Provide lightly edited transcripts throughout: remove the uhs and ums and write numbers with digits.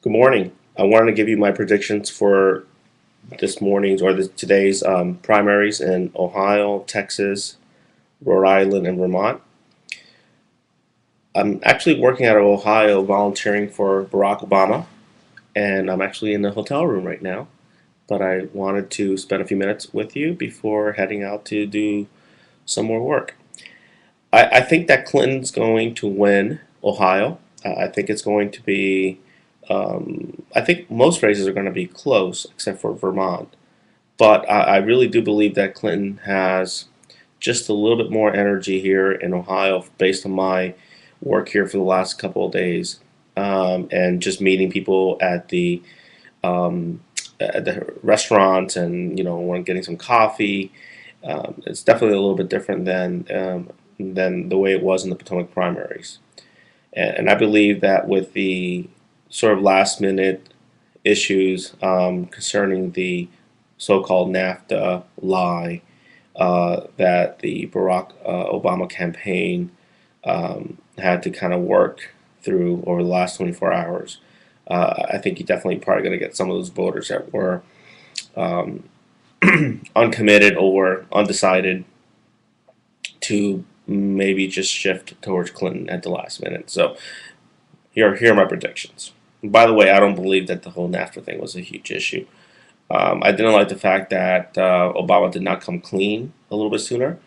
Good morning. I wanted to give you my predictions for this morning's or today's primaries in Ohio, Texas, Rhode Island, and Vermont. I'm actually working out of Ohio, volunteering for Barack Obama, and I'm actually in the hotel room right now. But I wanted to spend a few minutes with you before heading out to do some more work. I think that Clinton's going to win Ohio. I think it's going to be. I think most races are going to be close, except for Vermont. But I really do believe that Clinton has just a little bit more energy here in Ohio based on my work here for the last couple of days, and just meeting people um, at the restaurants and when getting some coffee. It's definitely a little bit different than the way it was in the Potomac primaries. And I believe that with the sort of last minute issues concerning the so-called NAFTA lie that the Barack Obama campaign had to kind of work through over the last 24 hours. I think you're definitely probably going to get some of those voters that were um, uncommitted or undecided to maybe just shift towards Clinton at the last minute. So here are my predictions. By the way, I don't believe that the whole NAFTA thing was a huge issue. I didn't like the fact that Obama did not come clean a little bit sooner.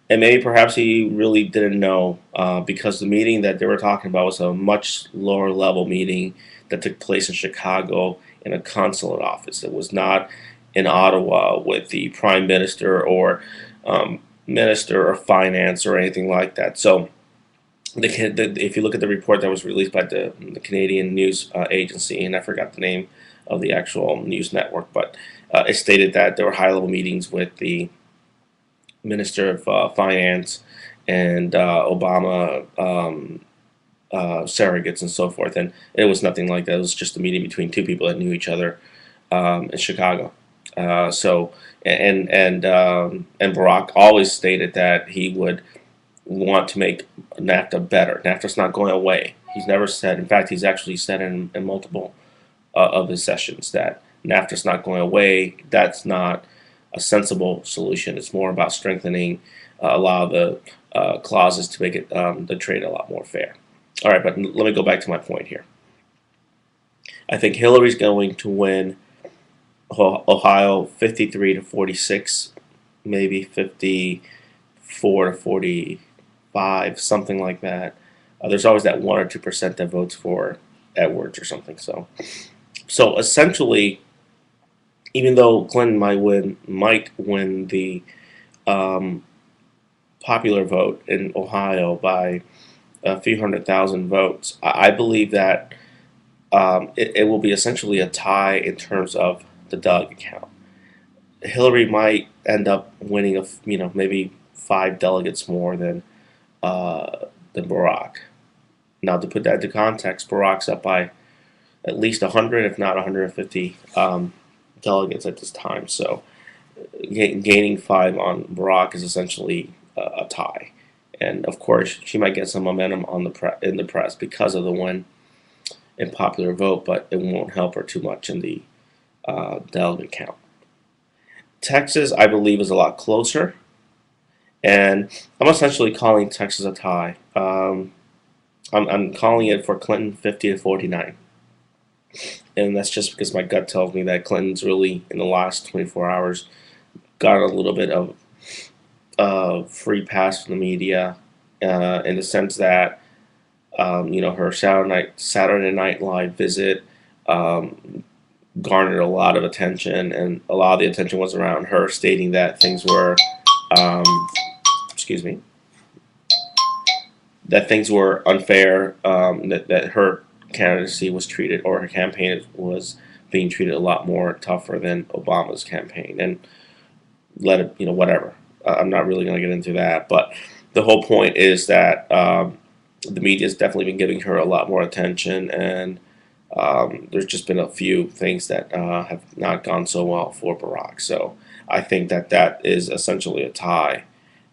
And maybe perhaps he really didn't know because the meeting that they were talking about was a much lower level meeting that took place in Chicago in a consulate office. It was not in Ottawa with the prime minister or minister of finance or anything like that. So if you look at the report that was released by the Canadian news agency, and I forgot the name of the actual news network, but it stated that there were high level meetings with the Minister of Finance and Obama surrogates and so forth. And it was nothing like that. It was just a meeting between two people that knew each other in Chicago. So and Barack always stated that he would want to make NAFTA better. NAFTA's not going away. He's never said. In fact, he's actually said in multiple of his sessions that NAFTA's not going away. That's not a sensible solution. It's more about strengthening a lot of the clauses to make the trade a lot more fair. All right, but let me go back to my point here. I think Hillary's going to win Ohio 53 to 46, maybe 54 to 45, something like that. There's always that 1 or 2% that votes for Edwards or something. So essentially, even though Clinton might win the um, popular vote in Ohio by a few 100,000 votes, I believe that it will be essentially a tie in terms of the delegate count. Hillary might end up winning maybe 5 delegates more than Barack. Now to put that into context, Barack's up by at least 100, if not 150 delegates at this time. So gaining 5 on Barack is essentially a tie. And of course, she might get some momentum in the press because of the win in popular vote, but it won't help her too much in the delegate count. Texas, I believe, is a lot closer, and I'm essentially calling Texas a tie. I'm calling it for Clinton 50 to 49, and that's just because my gut tells me that Clinton's really in the last 24 hours got a little bit of free pass from the media, in the sense that her Saturday Night Live visit garnered a lot of attention, and a lot of the attention was around her stating that things were, um, excuse me, that things were unfair, that her candidacy was treated, or her campaign was being treated a lot more tougher than Obama's campaign, and let it, whatever. I'm not really going to get into that, but the whole point is that the media has definitely been giving her a lot more attention, and there's just been a few things that have not gone so well for Barack. So I think that is essentially a tie,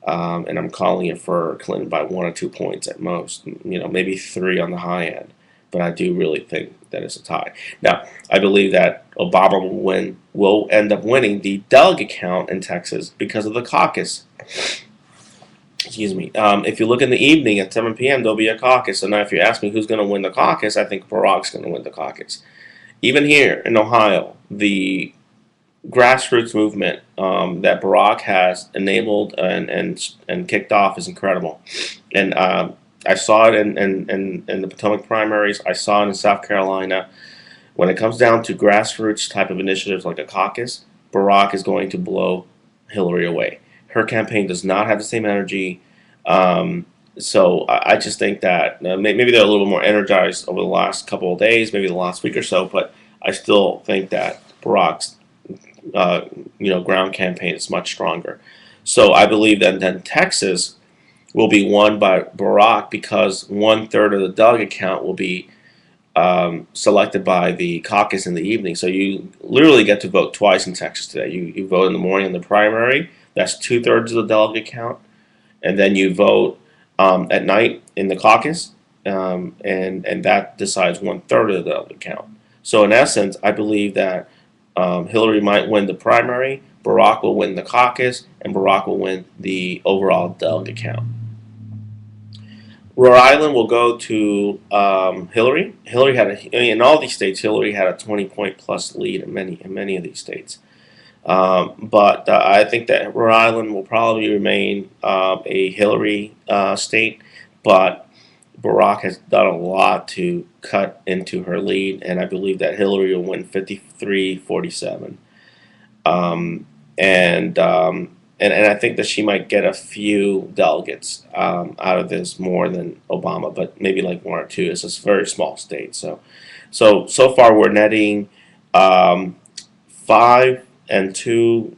and I'm calling it for Clinton by 1 or 2 points at most. Maybe 3 on the high end. but I do really think that it's a tie. Now, I believe that Obama will end up winning the delegate count in Texas because of the caucus. Excuse me. If you look in the evening at 7 p.m., there'll be a caucus. So now, if you ask me who's going to win the caucus, I think Barack's going to win the caucus. Even here in Ohio, the grassroots movement that Barack has enabled and kicked off is incredible. And I saw it in the Potomac primaries. I saw it in South Carolina. When it comes down to grassroots type of initiatives like a caucus, Barack is going to blow Hillary away. Her campaign does not have the same energy. So I just think that maybe they're a little more energized over the last couple of days, maybe the last week or so. But I still think that Barack's ground campaign is much stronger. So I believe that then Texas will be won by Barack because 1/3 of the delegate count will be selected by the caucus in the evening. So you literally get to vote twice in Texas today. You vote in the morning in the primary. That's 2/3 of the delegate count, and then you vote at night in the caucus, and that decides 1/3 of the delegate count. So in essence, I believe that Hillary might win the primary, Barack will win the caucus, and Barack will win the overall delegate count. Rhode Island will go to Hillary. Hillary had in all these states. Hillary had a 20-point plus lead in many of these states. But I think that Rhode Island will probably remain a Hillary state. But Barack has done a lot to cut into her lead, and I believe that Hillary will win 53-47. And I think that she might get a few delegates out of this more than Obama, but maybe like one or two. It's a very small state, so far we're netting 5-2,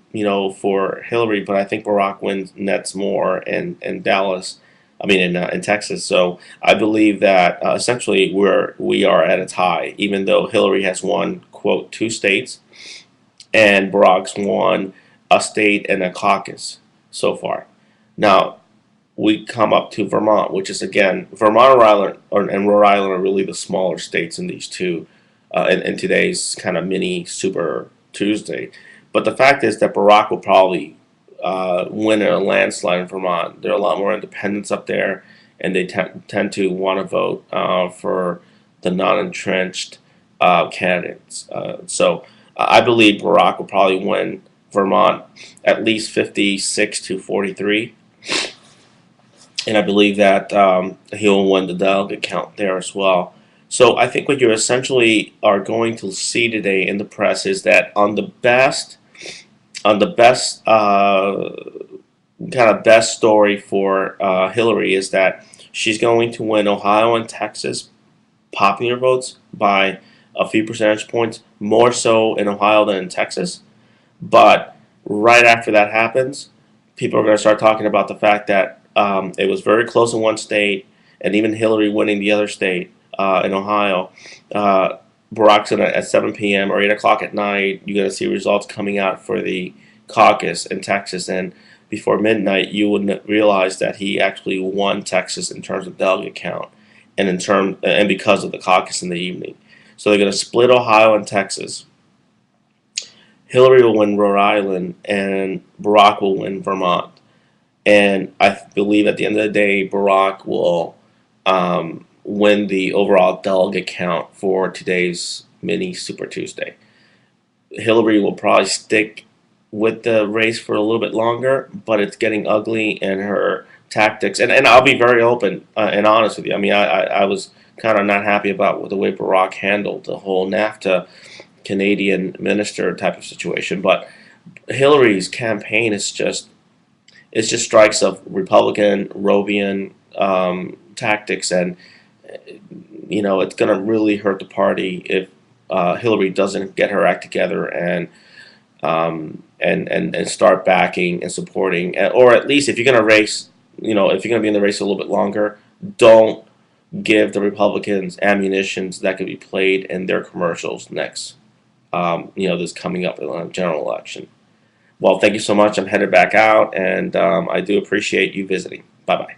for Hillary, but I think Barack nets more in Dallas. I mean in Texas. So I believe that essentially we are at a tie, even though Hillary has won quote 2 states, and Barack's won a state and a caucus so far. Now we come up to Vermont, which is again Vermont, and Rhode Island are really the smaller states in these two in today's kind of mini Super Tuesday. But the fact is that Barack will probably win in a landslide in Vermont. There are a lot more independents up there, and they tend to want to vote for the non-entrenched candidates. So I believe Barack will probably win Vermont at least 56-43, and I believe that he will win the delegate count there as well. So I think what you essentially are going to see today in the press is that on the best kind of best story for Hillary is that she's going to win Ohio and Texas popular votes by a few percentage points, more so in Ohio than in Texas. But right after that happens, people are going to start talking about the fact that it was very close in one state, and even Hillary winning the other state in Ohio. Barack's going to, at 7 p.m. or 8 o'clock at night, you're going to see results coming out for the caucus in Texas, and before midnight, you would realize that he actually won Texas in terms of delegate count, and because of the caucus in the evening. So they're going to split Ohio and Texas. Hillary will win Rhode Island, and Barack will win Vermont. And I believe at the end of the day, Barack will win the overall delegate count for today's mini Super Tuesday. Hillary will probably stick with the race for a little bit longer, but it's getting ugly, and her tactics. And I'll be very open and honest with you. I mean, I was kind of not happy about the way Barack handled the whole NAFTA Canadian minister type of situation, but Hillary's campaign is just strikes of Republican Robian tactics, and it's going to really hurt the party if Hillary doesn't get her act together and start backing and supporting, or at least if you're going to race, if you're going to be in the race a little bit longer, don't give the Republicans ammunitions that could be played in their commercials next. This coming up general election. Well, thank you so much. I'm headed back out, and I do appreciate you visiting. Bye-bye.